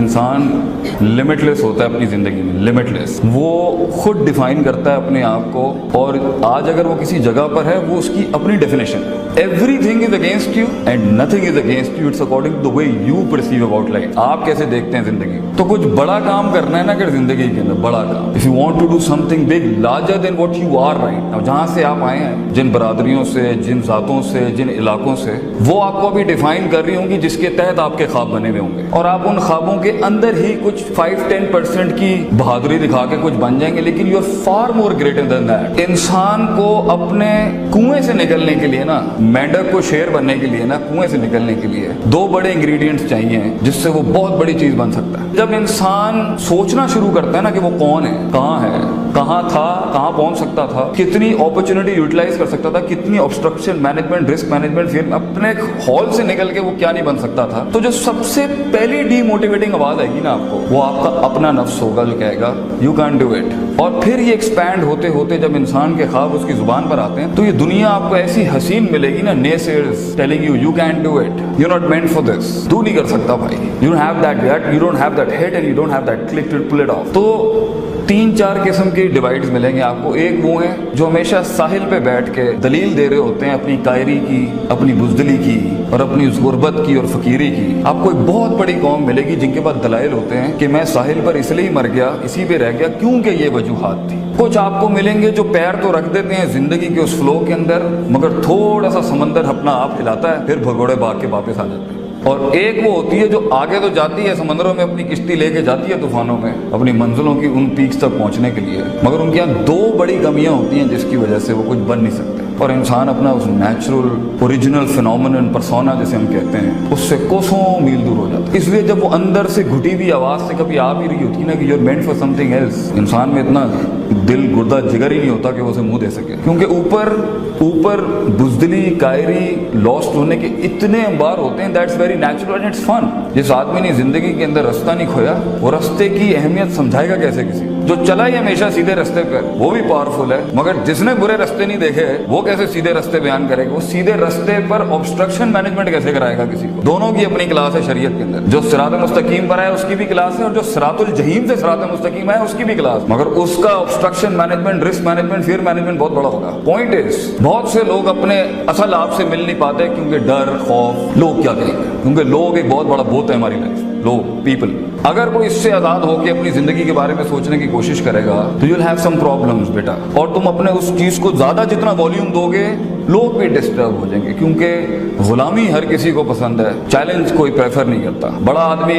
انسان لمٹلیس ہوتا ہے اپنی زندگی میں, لمٹلیس. وہ خود ڈیفائن کرتا ہے اپنے آپ کو, اور آج اگر وہ کسی جگہ پر ہے وہ اس کی اپنی definition. Everything is against you and nothing is against you, it's according to the way you perceive about life. آپ کیسے دیکھتے ہیں زندگی. تو کچھ بڑا کام کرنا ہے نا کہ زندگی کے اندر بڑا کام, if you want to do something big larger than what you are right now. جہاں سے آپ آئے ہیں, جن برادریوں سے, جن ذاتوں سے, جن علاقوں سے, وہ آپ کو ابھی ڈیفائن کر رہی ہوں گی, جس کے تحت آپ کے خواب بنے ہوئے ہوں گے, اور آپ ان خوابوں کے اندر ہی کچھ 5-10% کی بہادری دکھا کے کچھ بن جائیں گے, لیکن you are far more greater than that. انسان کو اپنے کنویں سے نکلنے کے لیے نا, مینڈک کو شیر بننے کے لیے نا, کنویں سے نکلنے کے لیے 2 بڑے انگریڈینٹس چاہیے جس سے وہ بہت بڑی چیز بن سکتا ہے. جب انسان سوچنا شروع کرتا ہے نا کہ وہ کون ہے, کہاں تھا, کہاں پہنچ سکتا تھا, کتنی اپرچونٹی یوٹیلائز کر سکتا تھا, کتنی آبسٹرکشن مینجمنٹ, رسک مینجمنٹ, پھر اپنے ہال سے نکل کے وہ کیا نہیں بن سکتا تھا. تو جو سب سے پہلی ڈی موٹیویٹنگ آواز آئے گی نا آپ کو, وہ آپ کا اپنا نفس ہوگا جو کہے گا یو کین ڈو اٹ. اور پھر یہ ایکسپینڈ ہوتے ہوتے جب انسان کے خواب اس کی زبان پر آتے ہیں تو یہ دنیا آپ کو ایسی حسین ملے گی نا, naysayers telling you you can do it, you not meant for this, تو نہیں کر سکتا بھائی, you don't have that gut, you don't have that heat and you don't have that click to pull it off. تو 3-4 قسم کی divides ملیں گے آپ کو. ایک وہ ہیں جو ہمیشہ ساحل پہ بیٹھ کے دلیل دے رہے ہوتے ہیں اپنی قائری کی, اپنی بزدلی کی, اور اپنی اس غربت کی اور فقیری کی. آپ کو ایک بہت بڑی قوم ملے گی جن کے پاس دلائل ہوتے ہیں کہ میں ساحل پر اس لیے مر گیا, اسی پہ رہ گیا کیونکہ یہ وجوہات تھی. کچھ آپ کو ملیں گے جو پیر تو رکھ دیتے ہیں زندگی کے اس فلو کے اندر, مگر تھوڑا سا سمندر اپنا آپ ہلاتا ہے, پھر بھگوڑے بھاگ کے واپس آ جاتے ہیں. اور ایک وہ ہوتی ہے جو آگے تو جاتی ہے سمندروں میں, اپنی کشتی لے کے جاتی ہے طوفانوں میں اپنی منزلوں کی ان پیکس تک پہنچنے کے لیے, مگر ان کے یہاں 2 بڑی کمیاں ہوتی ہیں جس کی وجہ سے وہ کچھ بن نہیں سکتے. اور انسان اپنا اس نیچرل اوریجنل فینومینن پرسونا جسے ہم کہتے ہیں اس سے کوسوں میل دور ہو جاتا ہے. اس لیے جب وہ اندر سے گھٹی ہوئی آواز سے کبھی آ بھی رہی ہوتی ہے نا کہ you are meant for something else, انسان میں اتنا دل گردہ جگر ہی نہیں ہوتا کہ وہ اسے منہ دے سکے, کیونکہ اوپر بزدلی, قائری, لاسٹ ہونے کے اتنے انبار ہوتے ہیں. That's very natural and it's fun. جس آدمی نے زندگی کے اندر رستہ نہیں کھویا, وہ رستے کی اہمیت سمجھائے گا کیسے کسی جو چلا ہی ہمیشہ سیدھے رستے پر, وہ بھی پاورفل ہے, مگر جس نے برے رستے نہیں دیکھے وہ کیسے سیدھے رستے بیان کرے گا, وہ سیدھے رستے پر آبسٹرکشن مینجمنٹ کیسے کرائے گا کسی کو. دونوں کی اپنی کلاس ہے شریعت کے اندر. جو صراط مستقیم پر ہے اس کی بھی کلاس ہے, اور جو صراط الجحیم سے صراط مستقیم ہے اس کی بھی کلاس, مگر اس کا obstruction management, risk management, fear management بہت بڑا ہوگا. پوائنٹ از بہت سے لوگ اپنے اصل آپ سے مل نہیں پاتے کیونکہ ڈر, خوف, لوگ کیا کہیں گے, کیونکہ لوگ ایک بہت بڑا بوت ہے ہماری لائف. لوگ, پیپل. اگر کوئی اس سے آزاد ہو کے اپنی زندگی کے بارے میں سوچنے کی کوشش کرے گا تو you will have some problems بیٹا, اور تم اپنے اس چیز کو زیادہ جتنا والیوم دو گے لوگ بھی ڈسٹرب ہو جائیں گے, کیونکہ غلامی ہر کسی کو پسند ہے, چیلنج کوئی پریفر نہیں کرتا. بڑا آدمی,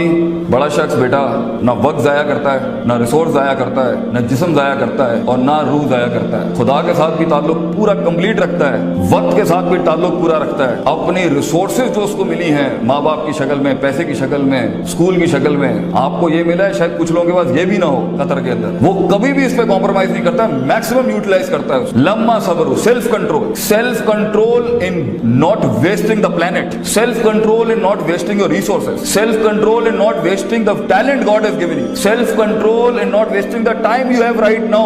بڑا شخص بیٹا نہ وقت ضائع کرتا ہے, نہ ریسورس ضائع کرتا ہے, نہ جسم ضائع کرتا ہے, اور نہ روح ضائع کرتا ہے. خدا کے ساتھ بھی تعلق پورا کمپلیٹ رکھتا ہے, وقت کے ساتھ بھی تعلق پورا رکھتا ہے. اپنی ریسورسز جو اس کو ملی ہیں ماں باپ کی شکل میں, پیسے کی شکل میں, اسکول کی شکل میں, آپ کو یہ ملا ہے, شاید کچھ لوگوں کے پاس یہ بھی نہ ہو قطر کے اندر, وہ کبھی بھی اس پہ کمپرومائز نہیں کرتا, میکسیمم یوٹیلائز کرتا ہے. لمحہ صبر, self control in not wasting the planet, self control in not wasting your resources, self control in not wasting the talent God has given you, self control in not wasting the time you have right now,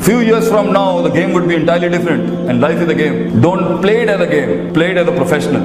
Few years from now the game would be entirely different and life is a game. Don't play it as a game, play it as a professional.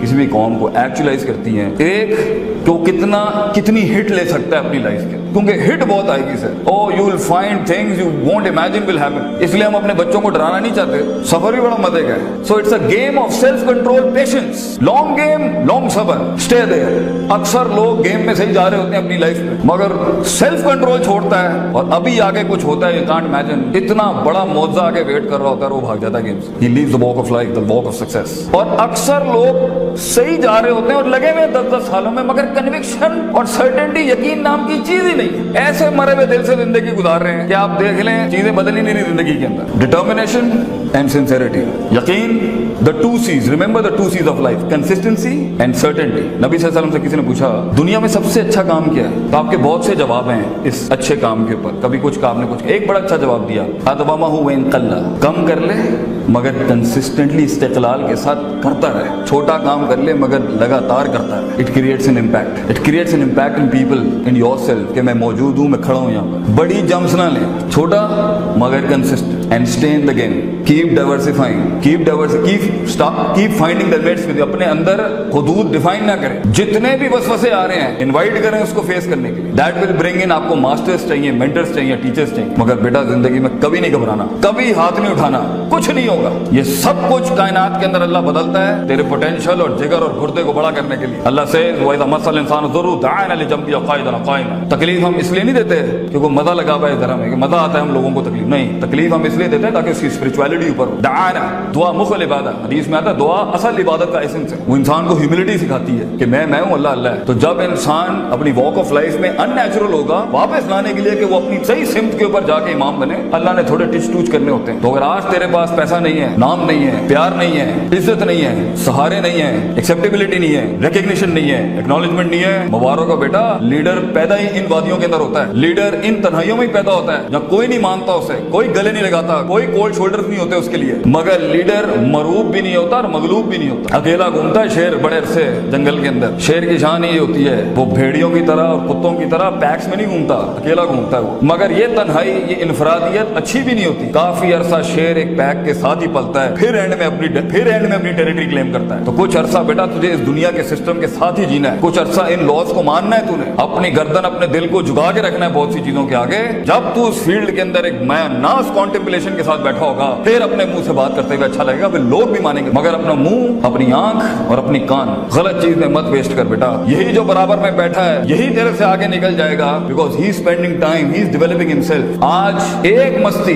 کسی بھی قوم کو actualise کرتی ہیں, ایک تو کتنی ہٹ لے سکتا ہے اپنی لائف کے, کیونکہ ہٹ بہت آئے گی sir. Oh you will find things you won't imagine will happen. اس لیے ہم اپنے بچوں کو ڈرانا نہیں چاہتے, سفر بھی بڑا مزے کا ہے. So it's a game of self control, patience, long game, long صبر, اسٹے دیئر. اکثر لوگ گیم میں صحیح جا رہے ہوتے ہیں اپنی لائف میں, مگر سیلف کنٹرول چھوڑتا ہے اور ابھی آگے کچھ ہوتا ہے, یو کانٹ امیجن, اتنا بڑا معجزہ آگے ویٹ کر رہا ہوتا ہے, وہ بھاگ جاتا ہے گیم سے. He leaves the walk of life, the walk of success. اور اکثر لوگ صحیح جا رہے ہوتے ہیں اور لگے ہوئے 10-10 سالوں میں, مگر کنوکشن اور سرٹنٹی, یقین نام کی چیز ہی نہیں. ایسے مرے ہوئے دل سے زندگی گزار رہے ہیں کہ آپ دیکھ لیں چیزیں بدل ہی نہیں رہی زندگی کے اندر. ڈٹرمنیشن اینڈ سنسیئرٹی, یقین, the two C's, remember the two C's of life, consistency and certainty. نبی صلی اللہ علیہ وسلم سے کسی نے پوچھا دنیا میں سب سے اچھا کام کیا ہے, تو آپ کے بہت سے جواب ہیں اس اچھے کام کے اوپر. کبھی کچھ کام نے کچھ, ایک بڑا اچھا جواب دیا, ادوامہ وان قل, کم کر لے مگر کنسسٹنٹلی, استقلال کے ساتھ کرتا رہے. چھوٹا کام کر لے مگر لگاتار کرتا رہے. It creates an impact, it creates an impact in people, in your self, کہ میں موجود ہوں, میں کھڑا ہوں یہاں پر. بڑی جمپس نہ لیں, چھوٹا مگر consistent, and stay in the game. Keep diversifying, keep finding the limits. اپنے اندر حدود ڈیفائن نہ کریں. جتنے بھی وسوسے آ رہے ہیں انوائٹ کریں اس کو فیس کرنے کے لیے. دیٹ ول برنگ ان, آپ کو ماسٹرز چاہیے, مینٹرز چاہیے, ٹیچرز چاہیے, مگر بیٹا زندگی میں کبھی نہیں گھبرانا, کبھی ہاتھ نہیں اٹھانا, کچھ نہیں ہوگا. یہ سب کچھ کائنات کے اندر اللہ بدلتا ہے تیرے پوٹینشیل اور جگر اور گردے کو بڑا کرنے کے لیے. اللہ سے وَإِذَا مَسَّ الْإِنسَانَ الضُّرُّ دَعَانَا لِجَنبِهِ قَاعِدًا قَائِمًا. تکلیف ہم اس لیے نہیں دیتے کیونکہ مزہ لگا ہوا ہے ذرا میں, کہ مزہ آتا ہے ہم لوگوں کو تکلیف, نہیں, تکلیف ہم اس لیے دیتے ہیں تاکہ اس کی اسپرچولیٹی اوپر ہو. دعانا, دعا مخ العبادت, حدیث میں آتا ہے دعا اصل عبادت کا ایسنس ہے. وہ انسان کو ہیوملٹی سکھاتی ہے کہ میں ہوں, اللہ اللہ ہے. تو جب انسان اپنی واک آف لائف میں ان نیچرل ہوگا, واپس لانے کے لیے کہ وہ اپنی صحیح سمت کے اوپر جا کے امام بنے, اللہ نے تھوڑے ٹچ ٹوچ کرنے ہوتے ہیں. تو اگر آج تیرے پاس پیسہ نہیں ہے, نام نہیں ہے, پیار نہیں ہے, عزت نہیں ہے, سہارے نہیں ہے, ایکسیپٹیبلٹی نہیں ہے, ریکگنیشن نہیں ہے, ایکنالجمنٹ نہیں ہے, مبارک ہو بیٹا, لیڈر پیدا ہی ان وادیوں کے اندر ہوتا ہے. لیڈر ان تنہائیوں میں ہی پیدا ہوتا ہے جہاں کوئی نہیں مانتا اسے, کوئی گلے نہیں لگاتا, کوئی کولڈ شولڈر نہیں ہوتے اس کے لیے. مگر لیڈر مروب بھی نہیں ہوتا اور مغلوب بھی نہیں ہوتا. اکیلا گھومتا ہے شیر بڑے عرصے جنگل کے اندر. شیر کی شان یہ ہوتی ہے, وہ بھیڑیوں کی طرح اور کتوں کی طرح پیکس میں نہیں گھومتا, اکیلا گھومتا ہے وہ. مگر یہ تنہائی, یہ انفرادیت اچھی بھی نہیں ہوتی. کافی عرصہ شیر ایک پیک کے ساتھ ہی پلتا ہے, پھر اینڈ میں اپنی ٹیریٹری کلیم کرتا ہے. تو کچھ عرصہ بیٹا تجھے اس دنیا کے سسٹم کے ساتھ ہی جینا ہے, کچھ عرصہ ان لاز کو ماننا ہے, تو نے اپنی گردن اپنے دل کو جھکا کے رکھنا ہے بہت سی چیزوں کے آگے. جب تو اس فیلڈ کے اندر ایک ناس کانٹمپلیشن کے ساتھ بیٹھا ہوگا, پھر اپنے منہ سے بات کرتے ہوئے اچھا لگے گا, پھر لوگ بھی مانیں گے. مگر اپنا منہ, اپنی آنکھ اور اپنی کان غلط چیز میں مت ویسٹ کر بیٹا. یہی جو برابر میں بیٹھا ہے یہی تیرے سے آگے نکل جائے گا, because he is spending time, he is developing himself. آج ایک مستی,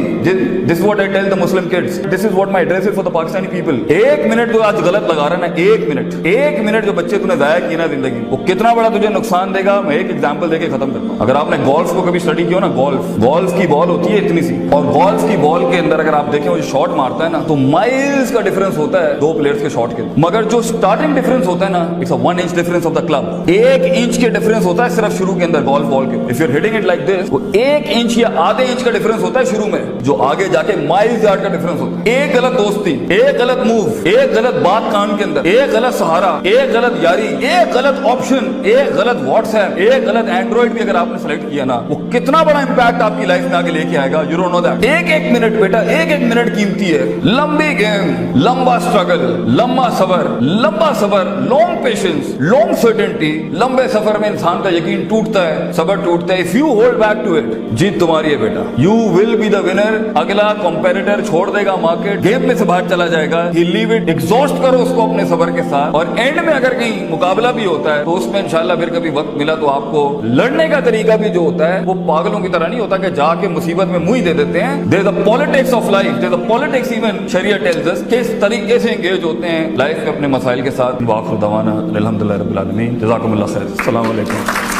this what I tell the Muslim kids, this is what my address for the Pakistani people. ایک منٹ تو آج غلط لگا رہا ہے نا, ایک منٹ جو بچے تو نے ضائع کیا نا زندگی, وہ کتنا بڑا تجھے نقصان دے گا. میں ایک ایگزامپل دے کے ختم کرتا ہوں. اگر آپ نے گولف کو کبھی اسٹڈی کیا نا, گولف کی بال ہوتی ہے اتنی سی, اور گولف کی بال کے اندر اگر آپ دیکھیں وہ شاٹ مارتا ہے نا, تو مائلز کا ڈفرنس ہوتا ہے دو پلیئرز کے شاٹ کے. مگر جو اسٹارٹنگ ڈفرنس ہوتا ہے نا, it's a 1 inch difference of the club. 1 inch کے ڈفرنس ہوتا ہے صرف شروع کے اندر گولف بال کے. If you are hitting it like this, وہ 1 inch یا آدھے انچ کا ڈفرنس ہوتا ہے شروع میں, جو آگے جا کے مائلز یارڈ کا ڈفرنس ہوتا ہے. ایک غلط دوستی, ایک غلط موو, ایک غلط بات کان کے اندر, ایک غلط سہارا, ایک غلط یاری, ایک غلط آپشن, ایک غلط واٹس ایپ, ایک غلط اینڈرائڈ بھی اگر آپ نے سلیکٹ کیا نا, وہ کتنا بڑا امپیکٹ آپ کی لائف میں آگے لے کے آئے گا. You don't know that. ایک منٹ بیٹا, ایک منٹ قیمتی ہے. لمبی گیم, لمبا اسٹرگل, لمبا صبر, لانگ پیشنس, لانگ سرٹنٹی. لمبے سفر میں انسان کا یقین ٹوٹتا ہے, صبر ٹوٹتا ہے. If you hold back to it, جیت تمہاری ہے بیٹا. You will be the winner. اگلا کمپیٹیٹر چھوڑ دے گا مارکیٹ, گیم میں سے باہر چلا جائے گا. ہی لیو اٹ, ایگزاسٹ کرو اس کو اپنے صبر کے ساتھ, اور اینڈ میں اگر کہیں مقابلہ بھی ہوتا ہے تو اس میں انشاءاللہ پھر کبھی وقت ملا تو آپ کو لڑنے کا طریقہ بھی جو ہوتا ہے وہ پاگلوں کی طرح نہیں ہوتا کہ جا کے مصیبت میں منہ ہی دے دیتے ہیں. There is a politics of life, there is a politics even شریعہ ٹیلز اس کس طریقے سے انگیج ہوتے ہیں لائف میں اپنے مسائل کے ساتھ. واخر دعوانا الحمدللہ رب العالمین. جزاکم اللہ خیر. السلام علیکم.